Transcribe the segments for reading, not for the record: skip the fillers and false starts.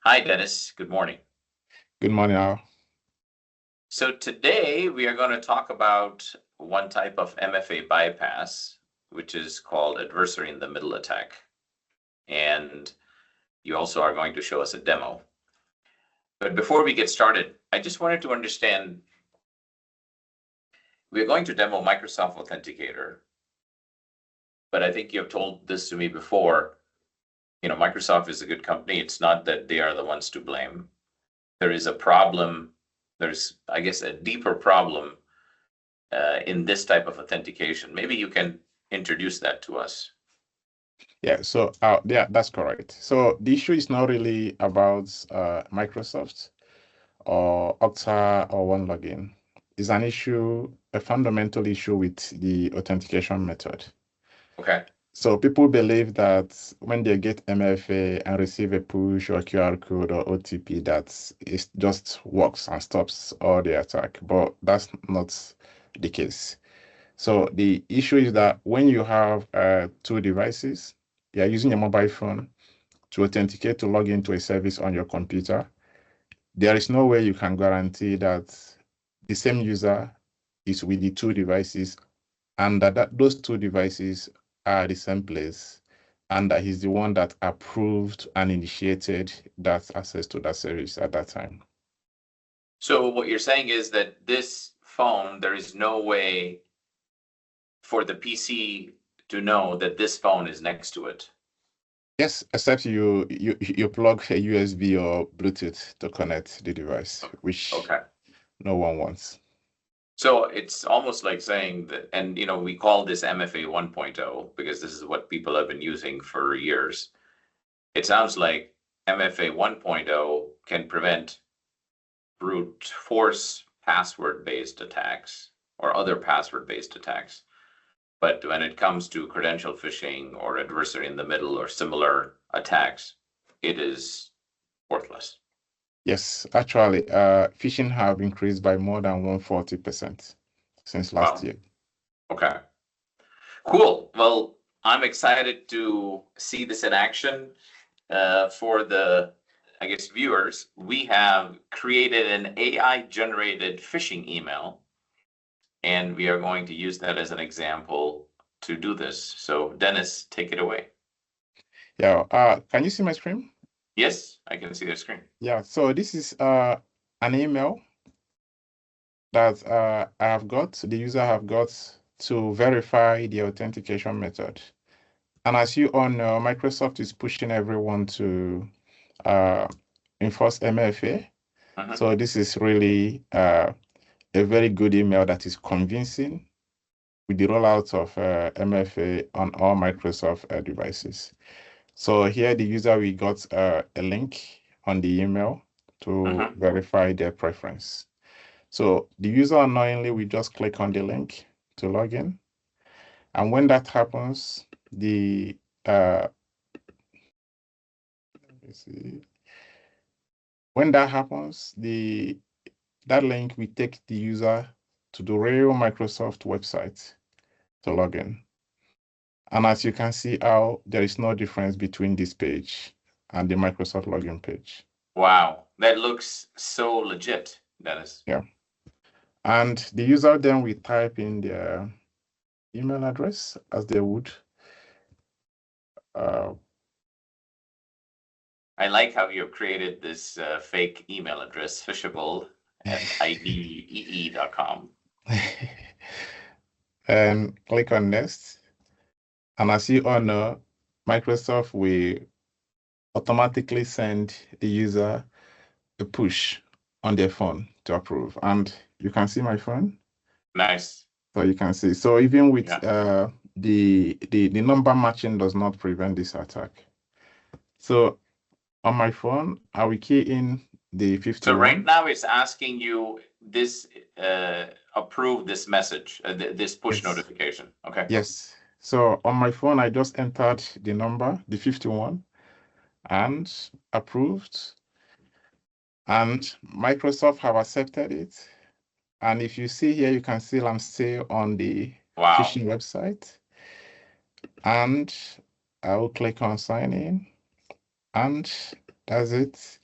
Hi, Dennis. Good morning. Good morning, Al. So today we are going to talk about one type of MFA bypass, which is called adversary in the middle attack. And you also are going to show us a demo. But before we get started, I just wanted to understand, we're going to demo Microsoft Authenticator. But I think you have told this to me before. Microsoft is a good company. It's not that they are the ones to blame. There is a problem. There's, I guess, a deeper problem in this type of authentication. Maybe you can introduce that to us. Yeah, that's correct. So the issue is not really about Microsoft or Okta or OneLogin. It's an issue, a fundamental issue with the authentication method. Okay. So people believe that when they get MFA and receive a push or QR code or OTP, that it just works and stops all the attack, but that's not the case. So the issue is that when you have two devices, you're using your mobile phone to authenticate to log into a service on your computer, there is no way you can guarantee that the same user is with the two devices and that those two devices are the same place and that he's the one that approved and initiated that access to that service at that time. So what you're saying is that this phone, there is no way for the PC to know that this phone is next to it. Yes, except you plug a USB or Bluetooth to connect the device, which no one wants. So it's almost like saying that, and we call this MFA 1.0 because this is what people have been using for years. It sounds like MFA 1.0 can prevent brute force password-based attacks or other password-based attacks. But when it comes to credential phishing or adversary in the middle or similar attacks, it is worthless. Yes, actually, phishing have increased by more than 140% since last year. Okay. Cool. Well, I'm excited to see this in action. For the, I guess, viewers, we have created an AI-generated phishing email, and we are going to use that as an example to do this. So, Dennis, take it away. Yeah. Can you see my screen? Yes, I can see the screen. Yeah. So this is an email that the user have got to verify the authentication method. And as you all know, Microsoft is pushing everyone to enforce MFA. So this is really a very good email that is convincing with the rollout of MFA on all Microsoft devices. So here the user we got a link on the email to verify their preference. So the user unknowingly will just click on the link to log in. And when that happens, when that happens, that link will take the user to the real Microsoft website to log in. And as you can see, how there is no difference between this page and the Microsoft login page. Wow, that looks so legit, Dennis. Yeah. And the user then will type in their email address as they would. I like how you've created this fake email address, phishable@idee.com. And click on next. And as you all know, Microsoft will automatically send the user a push on their phone to approve. And you can see my phone. Nice. So you can see. So even with the number matching does not prevent this attack. So on my phone, I will key in the 51. So right now it's asking you this approve this message, this push notification. Okay. Yes. So on my phone, I just entered the number, the 51, and approved. And Microsoft have accepted it. And if you see here, you can see I'm still on the phishing website. And I will click on sign in. And That's it.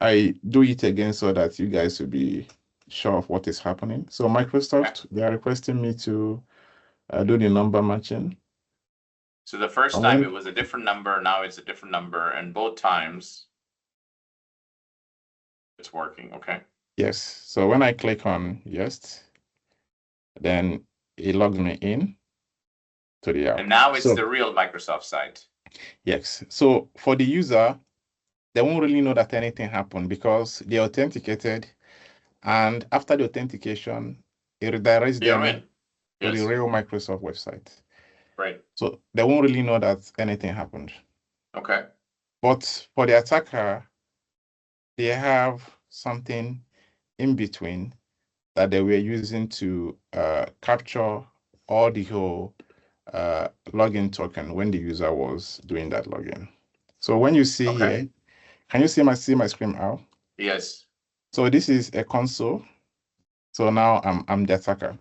I do it again so that you guys will be sure of what is happening. So Microsoft, they are requesting me to do the number matching. So the first And time it when, was a different number, now it's a different number, and both times it's working, okay? yes, so when I click on yes, then it logs me in to the app. And now it's So the real Microsoft site. yes, so for the user, they won't really know that anything happened because they authenticated, and after the authentication, it redirects You're them in. to the Yes, real Microsoft website. right. So they won't really know that anything happened. Okay. But for the attacker, they have something in between that they were using to capture all the whole login token when the user was doing that login. So when you see Okay. here, can you see my screen out? Yes. So this is a console. So now I'm the attacker.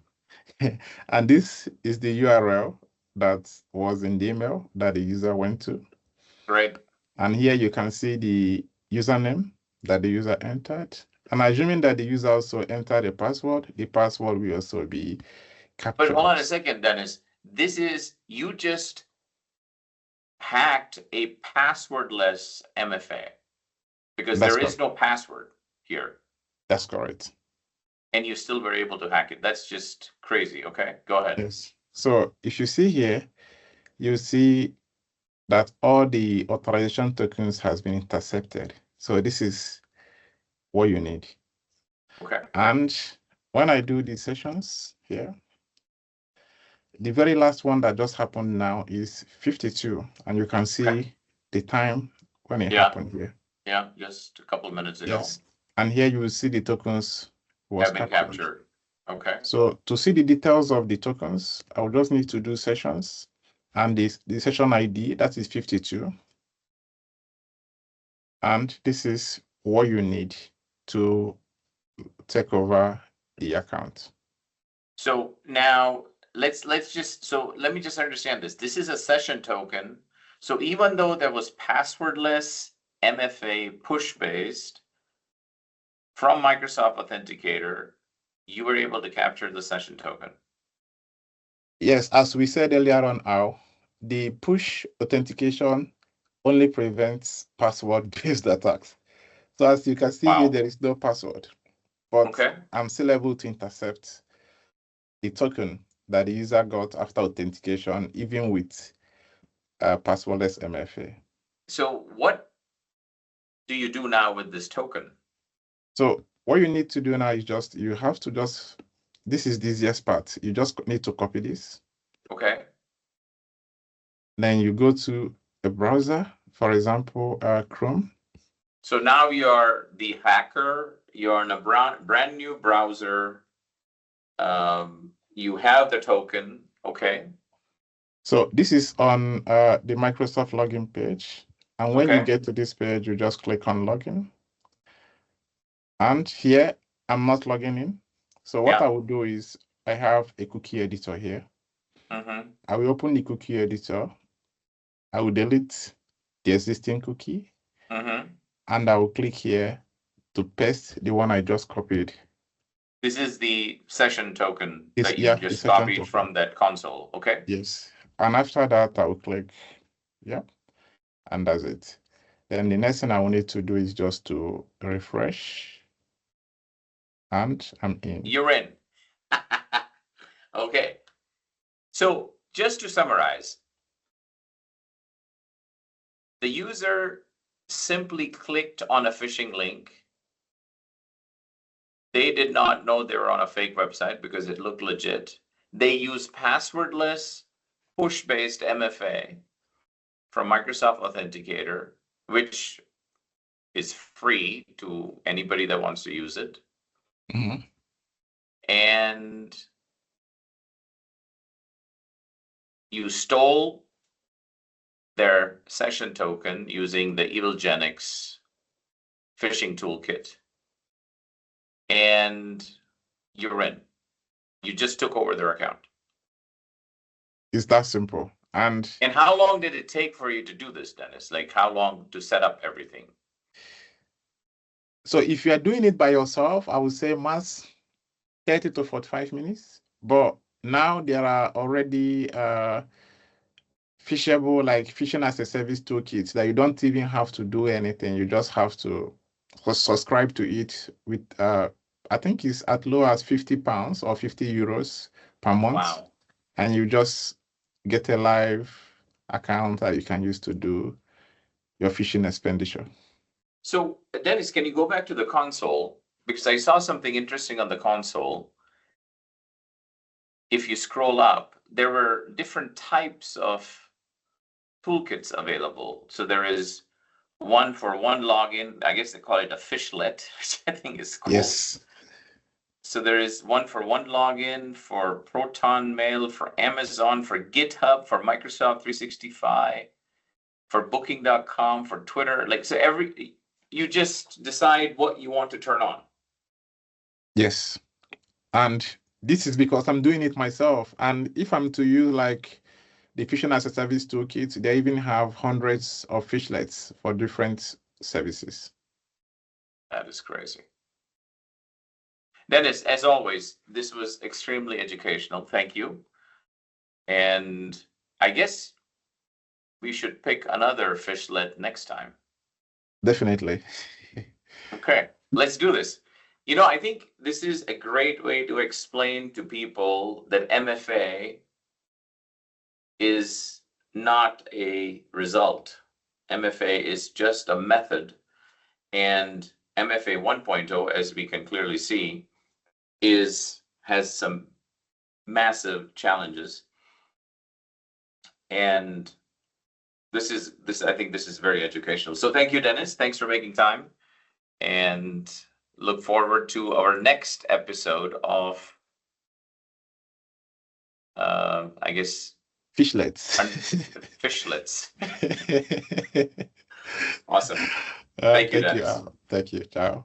And this is the URL that was in the email that the user went to. Great. And here you can see the username that the user entered. And assuming that the user also entered the password will also be But hold captured. on a second, Dennis. This is, you just hacked a passwordless MFA because That's there correct. is no password here, That's correct. and you still were able to hack it. That's just crazy. Okay, go ahead. Yes. So if you see here, you see that all the authorization tokens has been intercepted. So this is what you need. Okay. And when I do these sessions here, the very last one that just happened now is 52, and you can Okay. see the time when it Yeah. happened here. Yeah. Just a couple of minutes ago. Yes. And here you will see the tokens was Have been captured. captured. Okay. So to see the details of the tokens, I will just need to do sessions, and the session ID, that is 52. And this is what you need to take over the account. So now let's just, so let me just understand this. This is a session token. So even though there was passwordless MFA push based from Microsoft Authenticator, you were able to capture the session token. Yes, as we said earlier on, Al, the push authentication only prevents password-based attacks. So as you can see here, Wow. there is no password, but Okay. I'm still able to intercept the token that the user got after authentication, even with passwordless MFA. So what do you do now with this token? So what you need to do now is this is the easiest part. You just need to copy this. Okay. Then you go to a browser, for example, Chrome. So now you're the hacker, you're in a brand new browser. You have the token. Okay. So this is on the Microsoft login page. And when you Okay. get to this page, you just click on login. And here, I'm not logging in. So what Yeah. I will do is I have a cookie editor here. Mm-hmm. I will open the cookie editor. I will delete the existing cookie. Mm-hmm. And I will click here to paste the one I just copied. This is the session token It's, that you yeah, the just session copied token. from that console. Okay. Yes. And after that, I will click, yeah, and that's it. Then the next thing I will need to do is just to refresh, and I'm in. You're in. Okay. So just to summarize, the user simply clicked on a phishing link. They did not know they were on a fake website because it looked legit. They used passwordless push-based MFA from Microsoft Authenticator, which is free to anybody that wants to use it. Mhm. And you stole their session token using the EvilGenix phishing toolkit. And you're in. You just took over their account. It's that simple. And how long did it take for you to do this, Dennis? Like how long to set up everything? so if you are doing it by yourself, I would say max 30 to 45 minutes. But now there are already phishable, like phishing as a service toolkits that you don't even have to do anything. You just have to subscribe to it with I think it's as low as £50 or €50 per month. Wow. And you just get a live account that you can use to do your phishing expenditure. So Dennis, can you go back to the console? Because I saw something interesting on the console. If you scroll up, there were different types of toolkits available. So there is one for one login. I guess they call it a fishlet, which I think is cool. Yes. So there is one for one login, for Proton Mail, for Amazon, for GitHub, for Microsoft 365, for Booking.com, for Twitter. Like, so you just decide what you want to turn on. Yes. And this is because I'm doing it myself. And if I'm to use like the phishing as a service toolkit, they even have hundreds of fishlets for different services. That is crazy. Dennis, as always, this was extremely educational. Thank you. And I guess we should pick another fishlet next time. Definitely. Okay, let's do this. You know, I think this is a great way to explain to people that MFA is not a result. MFA is just a method. And MFA 1.0, as we can clearly see, has some massive challenges. And I think this is very educational. So thank you, Dennis. Thanks for making time. And look forward to our next episode of I guess Fishlets. Fishlets. Awesome. Thank you, Dennis. Thank you. Ciao.